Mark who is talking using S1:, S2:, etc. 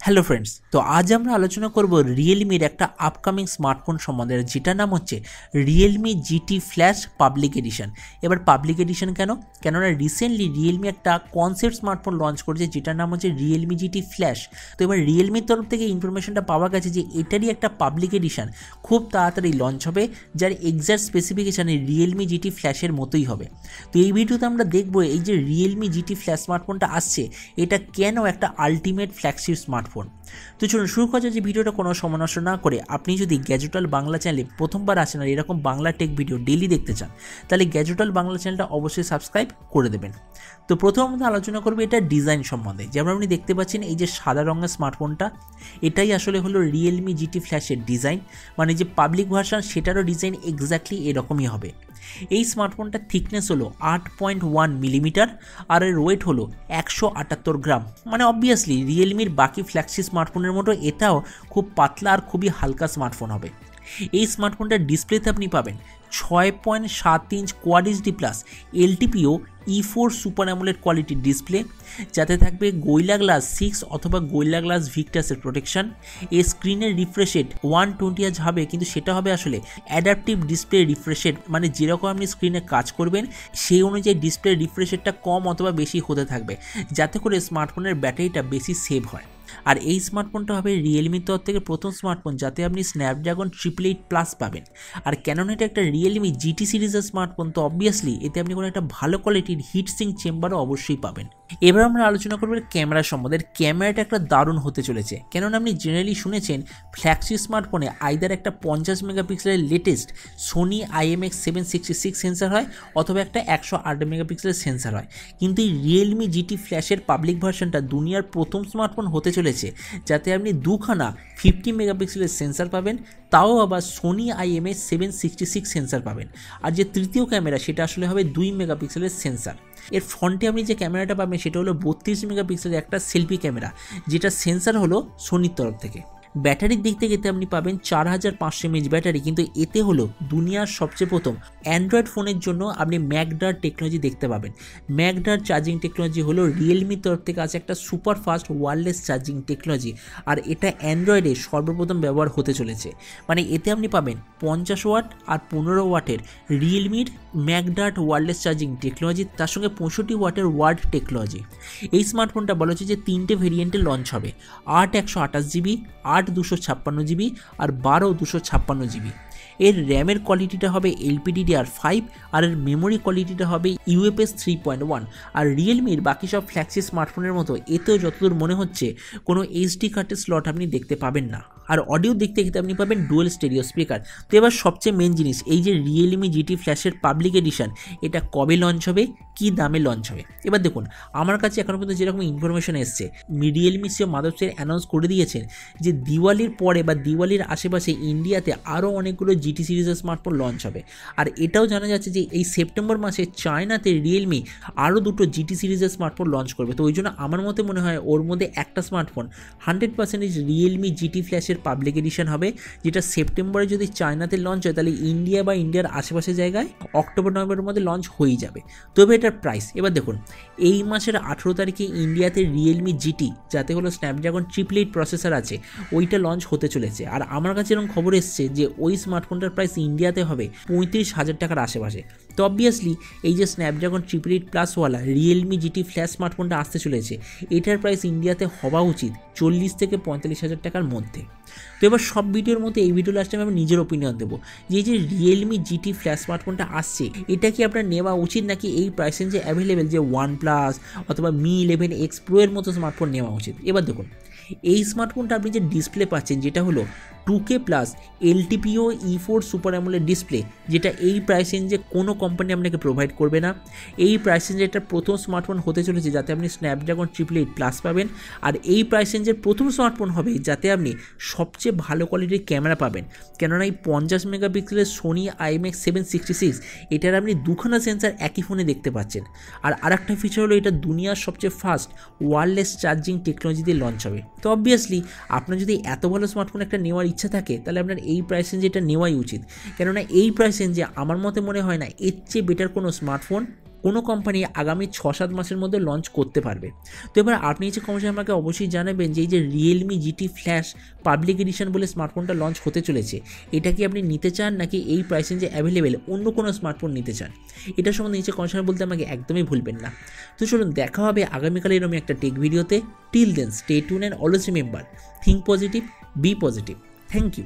S1: Hello friends, তো আজ আমরা আলোচনা করব রিয়েলমির একটা আপকামিং স্মার্টফোন সম্বন্ধে, যেটার নাম হচ্ছে Realme GT flash public edition. এবার পাবলিক এডিশন কেননা রিসেন্টলি রিয়েলমি একটা কনসেপ্ট স্মার্টফোন লঞ্চ করেছে যেটার নাম হচ্ছে রিয়েলমি জিটি ফ্ল্যাশ। তো এবার রিয়েলমির তরফ থেকে ইনফরমেশনটা পাওয়া গেছে যে এটারই একটা পাবলিক এডিশন খুব তাড়াতাড়ি লঞ্চ হবে, যার এক্সাক্ট স্পেসিফিকেশানে রিয়েলমি জিটি ফ্ল্যাশের মতোই হবে। তো এই ভিডিওতে আমরা দেখবো এই যে রিয়েলমি জিটি ফ্ল্যাশ স্মার্টফোনটা আসছে, এটা কেন একটা আলটিমেট ফ্ল্যাগশিপ স্মার্টফোন। তো চলুন শুরু করা যে ভিডিওটা কোনো সময় নষ্ট না করে, আপনি যদি গ্যাজেটওয়াল বাংলা চ্যানেলে প্রথমবার আসেন আর এরকম বাংলা টেক ভিডিও ডেইলি দেখতে চান, তাহলে গ্যাজেটওয়াল বাংলা চ্যানেলটা অবশ্যই সাবস্ক্রাইব করে দেবেন। তো প্রথম আমরা আলোচনা করবো এটা ডিজাইন সম্বন্ধে। যেমন আপনি দেখতে পাচ্ছেন এই যে সাদা রঙের স্মার্টফোনটা, এটাই আসলে হলো রিয়েলমি জিটি ফ্ল্যাশের ডিজাইন, মানে যে পাবলিক ভার্সন সেটারও ডিজাইন এক্স্যাক্টলি এরকমই হবে। এই স্মার্টফোনটার থিকনেস হলো 8.1 মিলিমিটার আর এর ওয়েট হলো 178 গ্রাম। মানে অবভিয়াসলি রিয়েলমির বাকি ফ্ল্যাগশিপ স্মার্টফোনের মতো এটাও খুব পাতলা আর খুবই হালকা স্মার্টফোন হবে। এই স্মার্টফোনটার ডিসপ্লেতে আপনি পাবেন 6.7 inch quad HD plus LTPO E4 super AMOLED কোয়ালিটির ডিসপ্লে, যাতে থাকবে গোরিলা গ্লাস 6 অথবা গোরিলা গ্লাস ভিক্টাসের প্রোটেকশন। এই স্ক্রিনের রিফ্রেশ রেট 120 Hz হবে, কিন্তু সেটা হবে আসলে অ্যাডাপটিভ ডিসপ্লে রিফ্রেশ রেট, মানে যেরকম আপনি স্ক্রিনে কাজ করবেন সেই অনুযায়ী ডিসপ্লে রিফ্রেশ রেটটা কম অথবা বেশি হতে থাকবে, যাতে করে স্মার্টফোনের ব্যাটারিটা বেশি সেভ হয়। আর এই স্মার্টফোনটা হবে রিয়েলমির তরফ থেকে প্রথম স্মার্টফোন যাতে আপনি স্ন্যাপড্রাগন 888+ পাবেন। আর কেন এটা একটা রিয়েলমি জিটি সিরিজের স্মার্টফোন, তো অবভিয়াসলি এতে আপনি কোনো একটা ভালো কোয়ালিটির হিট সিঙ্ক চেম্বারও অবশ্যই পাবেন। এবার আমরা আলোচনা করবো ক্যামেরা সম্বন্ধে। ক্যামেরাটা একটা দারুণ হতে চলেছে, কেননা আপনি জেনারেলি শুনেছেন ফ্ল্যাগশিপ স্মার্টফোনে আইদার একটা 50 মেগাপিক্সেলের লেটেস্ট সোনি IMX766 সেন্সার হয় অথবা একটা 108 মেগাপিক্সেলের সেন্সার হয়, কিন্তু এই রিয়েলমি জিটি ফ্ল্যাশের পাবলিক ভার্সনটা দুনিয়ার প্রথম স্মার্টফোন হতে চলেছে যাতে আপনি দুখানা 50 মেগাপিক্সেলের সেন্সার পাবেন, তাও আবার সোনি IMX766 সেন্সার পাবেন। আর যে তৃতীয় ক্যামেরা সেটা আসলে হবে 2 মেগাপিক্সেলের সেন্সার। এর ফ্রন্টে আপনি যে ক্যামেরাটা পাবেন সেটা হলো 32 মেগাপিক্সেলের একটা সেলফি ক্যামেরা, যেটা সেন্সার হলো সোনির তরফ থেকে। ব্যাটারির দিক থেকে এতে আপনি পাবেন 4500 mAh ব্যাটারি, কিন্তু এতে হলো দুনিয়ার সবচেয়ে প্রথম অ্যান্ড্রয়েড ফোনের জন্য আপনি ম্যাকডার টেকনোলজি দেখতে পাবেন। ম্যাকডার চার্জিং টেকনোলজি হলো রিয়েলমির তরফ থেকে আছে একটা super fast wireless charging technology, আর এটা অ্যান্ড্রয়েডে সর্বপ্রথম ব্যবহার হতে চলেছে। মানে এতে আপনি পাবেন 50 ওয়াট আর 15 ওয়াটের রিয়েলমির ম্যাকডার ওয়্যারলেস চার্জিং টেকনোলজি, তার সঙ্গে 65 ওয়াটের ওয়ার্ড টেকনোলজি। এই স্মার্টফোনটা বলা হচ্ছে যে 3টে ভেরিয়েন্টে লঞ্চ হবে, 8 128GB, 8 256GB আর 12 256GB। এর র্যামের কোয়ালিটিটা হবে LPDDR5 আর এর মেমোরি কোয়ালিটিটা হবে UFS 3.1। আর রিয়েলমির বাকি সব ফ্ল্যাগশিপ স্মার্টফোনের মতো এতেও যতদূর মনে হচ্ছে কোনো SD কার্ডের স্লট আপনি দেখতে পাবেন না। আর অডিও দেখতে আপনি পাবেন ডুয়েল স্টেরিও স্পিকার। তো এবার সবচেয়ে মেন জিনিস, এই যে রিয়েলমি জিটি ফ্ল্যাশের পাবলিক এডিশন, এটা কবে লঞ্চ হবে, কী দামে লঞ্চ হবে। এবার দেখুন, আমার কাছে এখনও পর্যন্ত যেরকম ইনফরমেশন এসছে, রিয়েলমি সিও মাদারসের অ্যানাউন্স করে দিয়েছেন যে দিওয়ালির পরে বা দিওয়ালির আশেপাশে ইন্ডিয়াতে আরও অনেকগুলো জিটি সিরিজের স্মার্টফোন লঞ্চ হবে। আর এটাও জানা যাচ্ছে যে এই সেপ্টেম্বর মাসে চায়নাতে রিয়েলমি আরও 2টো জিটি সিরিজের স্মার্টফোন লঞ্চ করবে। তো ওই জন্য আমার মতে মনে হয় ওর মধ্যে একটা স্মার্টফোন 100% রিয়েলমি জিটি ফ্ল্যাশের পাবলিক এডিশন হবে, যেটা সেপ্টেম্বরে যদি চায়নাতে লঞ্চ হয় তাহলে ইন্ডিয়া বা ইন্ডিয়ার আশেপাশে জায়গায় অক্টোবর নভেম্বরের মধ্যে লঞ্চ হয়েই যাবে। তবে এটার প্রাইস এবার দেখুন, এই মাসের 18 তারিখে ইন্ডিয়াতে রিয়েলমি জিটি, যাতে হলো স্ন্যাপড্রাগন 888 প্রসেসর আছে, ওইটা লঞ্চ হতে চলেছে। আর আমার কাছে এরকম খবর এসছে যে ওই স্মার্টফোনটার প্রাইস ইন্ডিয়াতে হবে 35,000 টাকার আশেপাশে। তো অবভিয়াসলি এই যে স্ন্যাপড্রাগন 888+ ওয়ালা রিয়েলমি জিটি ফ্ল্যাশ স্মার্টফোনটা আসতে চলেছে, এটার প্রাইস ইন্ডিয়াতে হওয়া উচিত 40 থেকে 45,000 টাকার মধ্যে। তো এবার সব ভিডিওর মধ্যে এই ভিডিও লাস্টে আমি নিজের ওপিনিয়ন দেবো যে এই যে রিয়েলমি জিটি ফ্ল্যাশ স্মার্টফোনটা আসছে, এটা কি আপনার নেওয়া উচিত নাকি এই প্রাইস রেঞ্জে অ্যাভেলেবেল যে OnePlus অথবা Mi 11X Pro এর মতো স্মার্টফোন নেওয়া উচিত। এবার দেখুন, এই স্মার্টফোনটা আপনি যে ডিসপ্লে পাচ্ছেন যেটা হলো 2K plus LTPO E4 super AMOLED display, যেটা এই প্রাইস রেঞ্জে কোনো কোম্পানি আপনাকে প্রোভাইড করবে না। এই প্রাইস রেঞ্জে একটা প্রথম স্মার্টফোন হতে চলেছে যাতে আপনি স্ন্যাপড্রাগন 888+ পাবেন। আর এই প্রাইস রেঞ্জের প্রথম স্মার্টফোন হবে যাতে আপনি সবচেয়ে ভালো কোয়ালিটির ক্যামেরা পাবেন, কেননা এই 50 মেগাপিক্সেলের সোনি IMX766 এটার আপনি দুখানা সেন্সার একই ফোনে দেখতে পাচ্ছেন। আর আরেকটা ফিচার হলো এটা দুনিয়ার সবচেয়ে ফাস্ট ওয়্যারলেস চার্জিং টেকনোলজি দিয়ে লঞ্চ হবে। তো অবভিয়াসলি আপনার যদি এত ভালো স্মার্টফোন একটা নেওয়ার ইচ্ছা থাকে তাহলে আপনার এই প্রাইস রেঞ্জে এটা নেওয়াই উচিত, কেননা এই প্রাইস রেঞ্জে আমার মতে মনে হয় না এর চেয়ে বেটার কোনো স্মার্টফোন কোনো কোম্পানি আগামী 6-7 মাসের মধ্যে লঞ্চ করতে পারবে। তো এবার আপনি নিচে কমেন্টে আমাকে অবশ্যই জানাবেন যে এই যে Realme GT flash public edition বলে স্মার্টফোনটা লঞ্চ হতে চলেছে, এটা কি আপনি নিতে চান নাকি এই প্রাইস রেঞ্জে অ্যাভেলেবেল অন্য কোনো স্মার্টফোন নিতে চান? এটা সম্বন্ধে নিচে কমেন্ট বলতে আমাকে একদমই ভুলবেন না। তো চলুন দেখা হবে আগামীকাল এরকম একটা টেক ভিডিওতে। Till then stay tuned and always remember, think positive, be positive. Thank you.